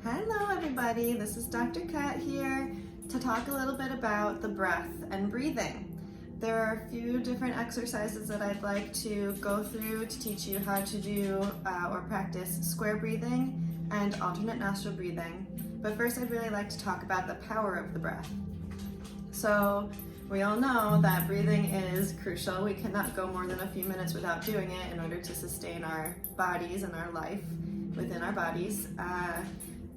Hello everybody, this is Dr. Kat here to talk a little bit about the breath and breathing. There are a few different exercises that I'd like to go through to teach you how to do or practice square breathing and alternate nostril breathing. But first I'd really like to talk about the power of the breath. So we all know that breathing is crucial. We cannot go more than a few minutes without doing it in order to sustain our bodies and our life within our bodies.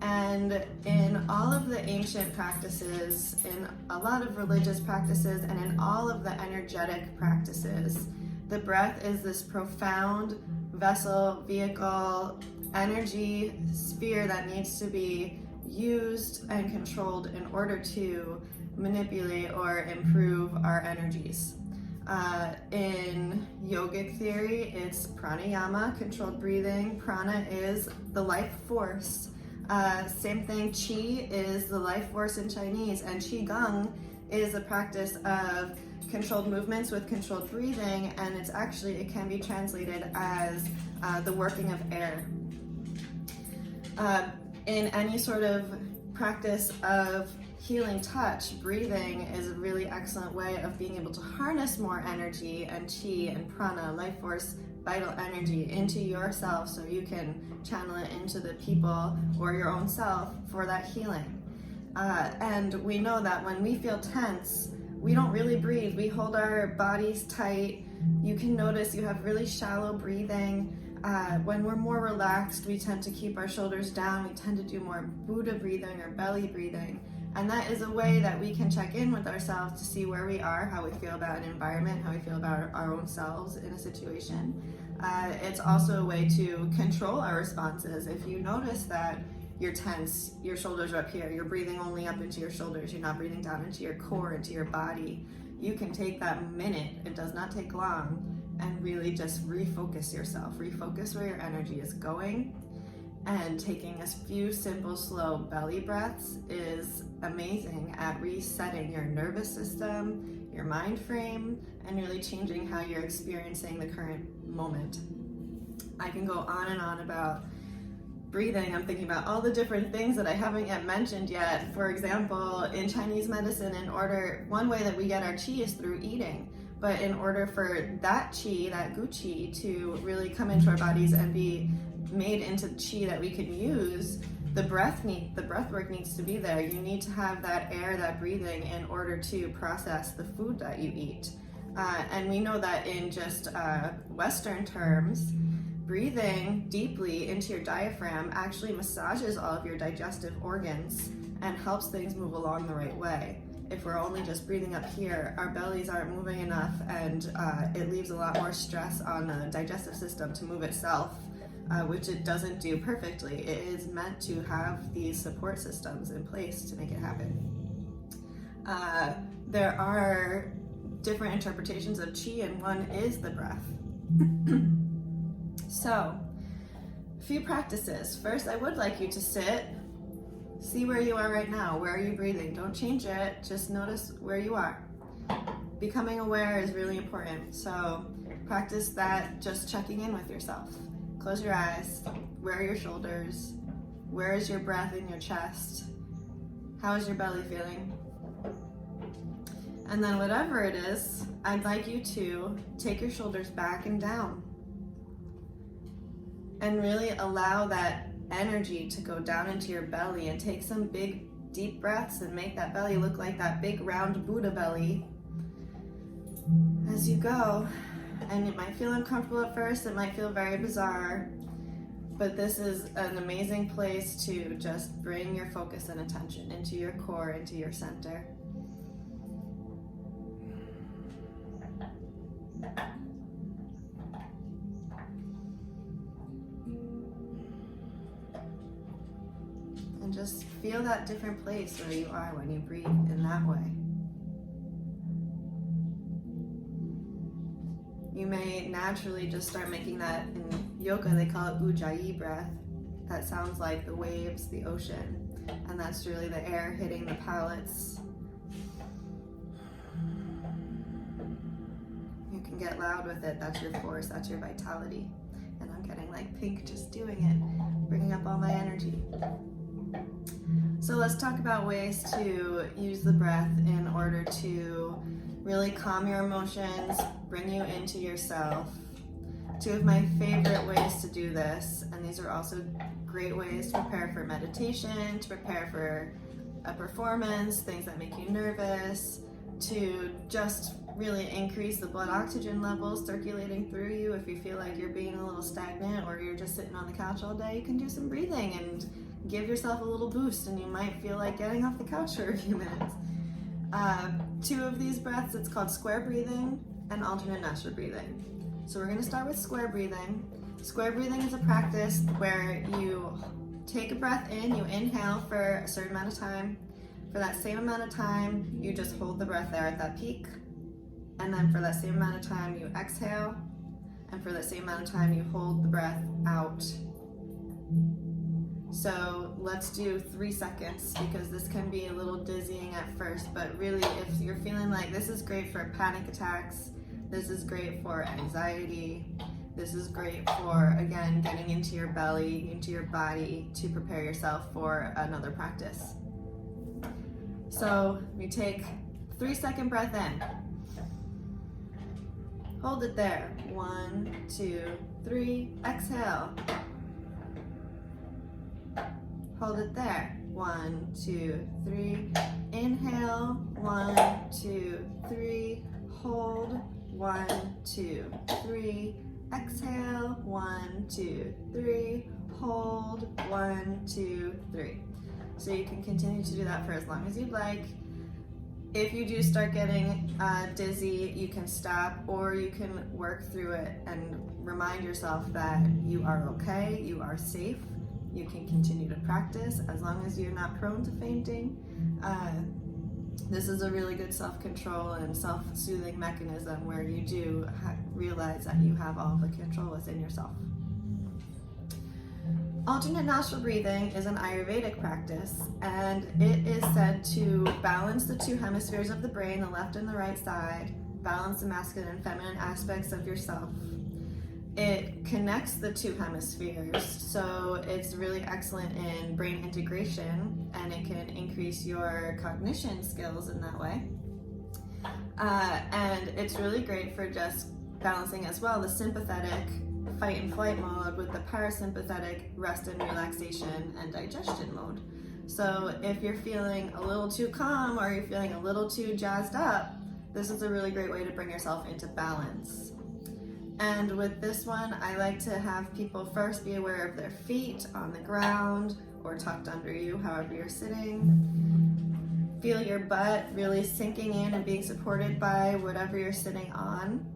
And in all of the ancient practices, in a lot of religious practices, and in all of the energetic practices, the breath is this profound vessel, vehicle, energy sphere that needs to be used and controlled in order to manipulate or improve our energies. In yogic theory, it's pranayama, controlled breathing. Prana is the life force. Same thing, qi is the life force in Chinese, and qigong is a practice of controlled movements with controlled breathing, and it can be translated as the working of air. In any sort of practice of healing touch, breathing is a really excellent way of being able to harness more energy and qi and prana, life force, vital energy into yourself so you can channel it into the people or your own self for that healing. And we know that when we feel tense, we don't really breathe. We hold our bodies tight. You can notice you have really shallow breathing. When we're more relaxed, we tend to keep our shoulders down. We tend to do more Buddha breathing or belly breathing. And that is a way that we can check in with ourselves to see where we are, how we feel about an environment, how we feel about our own selves in a situation. It's also a way to control our responses. If you notice that you're tense, your shoulders are up here, you're breathing only up into your shoulders, you're not breathing down into your core, into your body, you can take that minute, it does not take long, and really just refocus yourself. Refocus where your energy is going. And taking a few simple, slow belly breaths is amazing at resetting your nervous system, your mind frame, and really changing how you're experiencing the current moment. I can go on and on about breathing. I'm thinking about all the different things that I haven't yet mentioned yet. For example, in Chinese medicine, one way that we get our qi is through eating. But in order for that qi, that gu qi, to really come into our bodies and be made into qi that we can use, the breath work needs to be there. You need to have that air, that breathing, in order to process the food that you eat. And we know that in just Western terms, breathing deeply into your diaphragm actually massages all of your digestive organs and helps things move along the right way. If we're only just breathing up here, our bellies aren't moving enough, and it leaves a lot more stress on the digestive system to move itself, which it doesn't do perfectly. It is meant to have these support systems in place to make it happen. There are different interpretations of qi, and one is the breath. So, a few practices. First, I would like you to sit. See where you are right now. Where are you breathing? Don't change it. Just notice where you are. Becoming aware is really important. So practice that, just checking in with yourself. Close your eyes. Where are your shoulders? Where is your breath in your chest? How is your belly feeling? And then whatever it is, I'd like you to take your shoulders back and down. And really allow that energy to go down into your belly, and take some big deep breaths and make that belly look like that big round Buddha belly as you go. And it might feel uncomfortable at first, it might feel very bizarre, but this is an amazing place to just bring your focus and attention into your core, into your center. And just feel that different place where you are when you breathe in that way. You may naturally just start making that. In yoga, they call it ujjayi breath. That sounds like the waves, the ocean. And that's really the air hitting the palates. You can get loud with it. That's your force, that's your vitality. And I'm getting like pink just doing it, bringing up all my energy. let's talk about ways to use the breath in order to really calm your emotions, bring you into yourself. Two of my favorite ways to do this, and these are also great ways to prepare for meditation, to prepare for a performance, things that make you nervous, to just really increase the blood oxygen levels circulating through you. If you feel like you're being a little stagnant or you're just sitting on the couch all day, you can do some breathing and give yourself a little boost, and you might feel like getting off the couch for a few minutes. Two of these breaths, it's called square breathing and alternate nostril breathing. So we're going to start with square breathing. Square breathing is a practice where you take a breath in, you inhale for a certain amount of time. For that same amount of time, you just hold the breath there at that peak. And then for that same amount of time, you exhale. And for that same amount of time, you hold the breath out. So let's do 3 seconds, because this can be a little dizzying at first, but really if you're feeling like this is great for panic attacks, this is great for anxiety, this is great for, again, getting into your belly, into your body to prepare yourself for another practice. So we take 3-second breath in. Hold it there. 1, 2, 3. Exhale. Hold it there. 1, 2, 3. Inhale. 1, 2, 3. Hold. 1, 2, 3. Exhale. 1, 2, 3. Hold. 1, 2, 3. So you can continue to do that for as long as you'd like. If you do start getting dizzy, you can stop, or you can work through it and remind yourself that you are okay, you are safe. You can continue to practice as long as you're not prone to fainting. This is a really good self-control and self-soothing mechanism where you do realize that you have all the control within yourself. Alternate nostril breathing is an Ayurvedic practice, and it is said to balance the two hemispheres of the brain, the left and the right side, balance the masculine and feminine aspects of yourself. It connects the two hemispheres, so it's really excellent in brain integration, and it can increase your cognition skills in that way. And it's really great for just balancing as well the sympathetic fight and flight mode with the parasympathetic rest and relaxation and digestion mode. So if you're feeling a little too calm or you're feeling a little too jazzed up, this is a really great way to bring yourself into balance. And with this one, I like to have people first be aware of their feet on the ground or tucked under you, however you're sitting. Feel your butt really sinking in and being supported by whatever you're sitting on.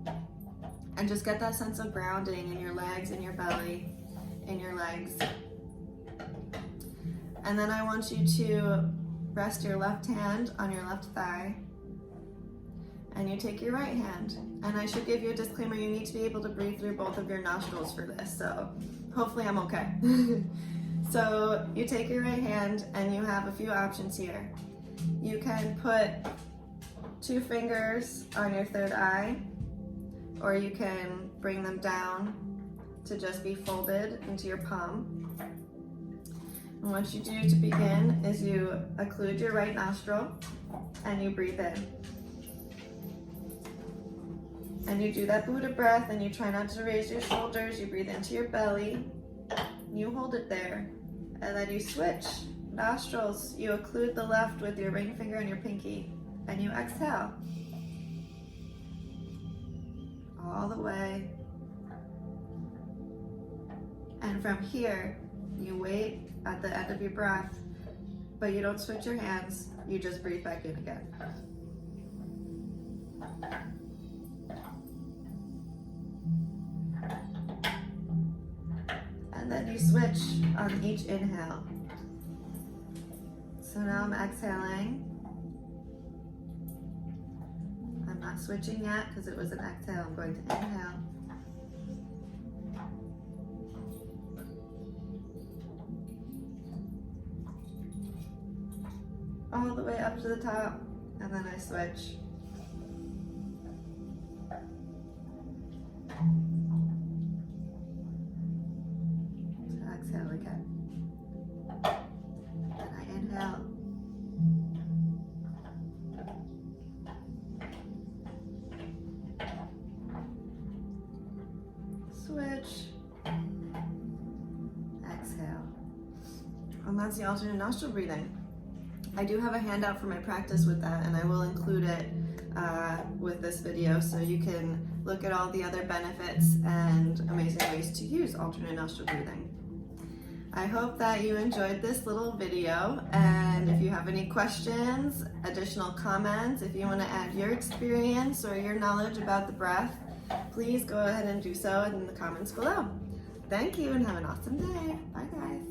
And just get that sense of grounding in your legs, in your belly, in your legs. And then I want you to rest your left hand on your left thigh. And you take your right hand. And I should give you a disclaimer, you need to be able to breathe through both of your nostrils for this, so hopefully I'm okay. So you take your right hand and you have a few options here. You can put 2 fingers on your third eye, or you can bring them down to just be folded into your palm. And what you do to begin is you occlude your right nostril and you breathe in. And you do that Buddha breath and you try not to raise your shoulders, you breathe into your belly, you hold it there, and then you switch nostrils. You occlude the left with your ring finger and your pinky, and you exhale. All the way. And from here, you wait at the end of your breath, but you don't switch your hands, you just breathe back in again. And then you switch on each inhale. So now I'm exhaling. I'm not switching yet because it was an exhale. I'm going to inhale. All the way up to the top, and then I switch. So exhale again. And I inhale. Switch. Exhale. And that's the alternate nostril breathing. I do have a handout for my practice with that, and I will include it with this video so you can look at all the other benefits and amazing ways to use alternate nostril breathing. I hope that you enjoyed this little video, and if you have any questions, additional comments, if you want to add your experience or your knowledge about the breath, please go ahead and do so in the comments below. Thank you and have an awesome day. Bye guys.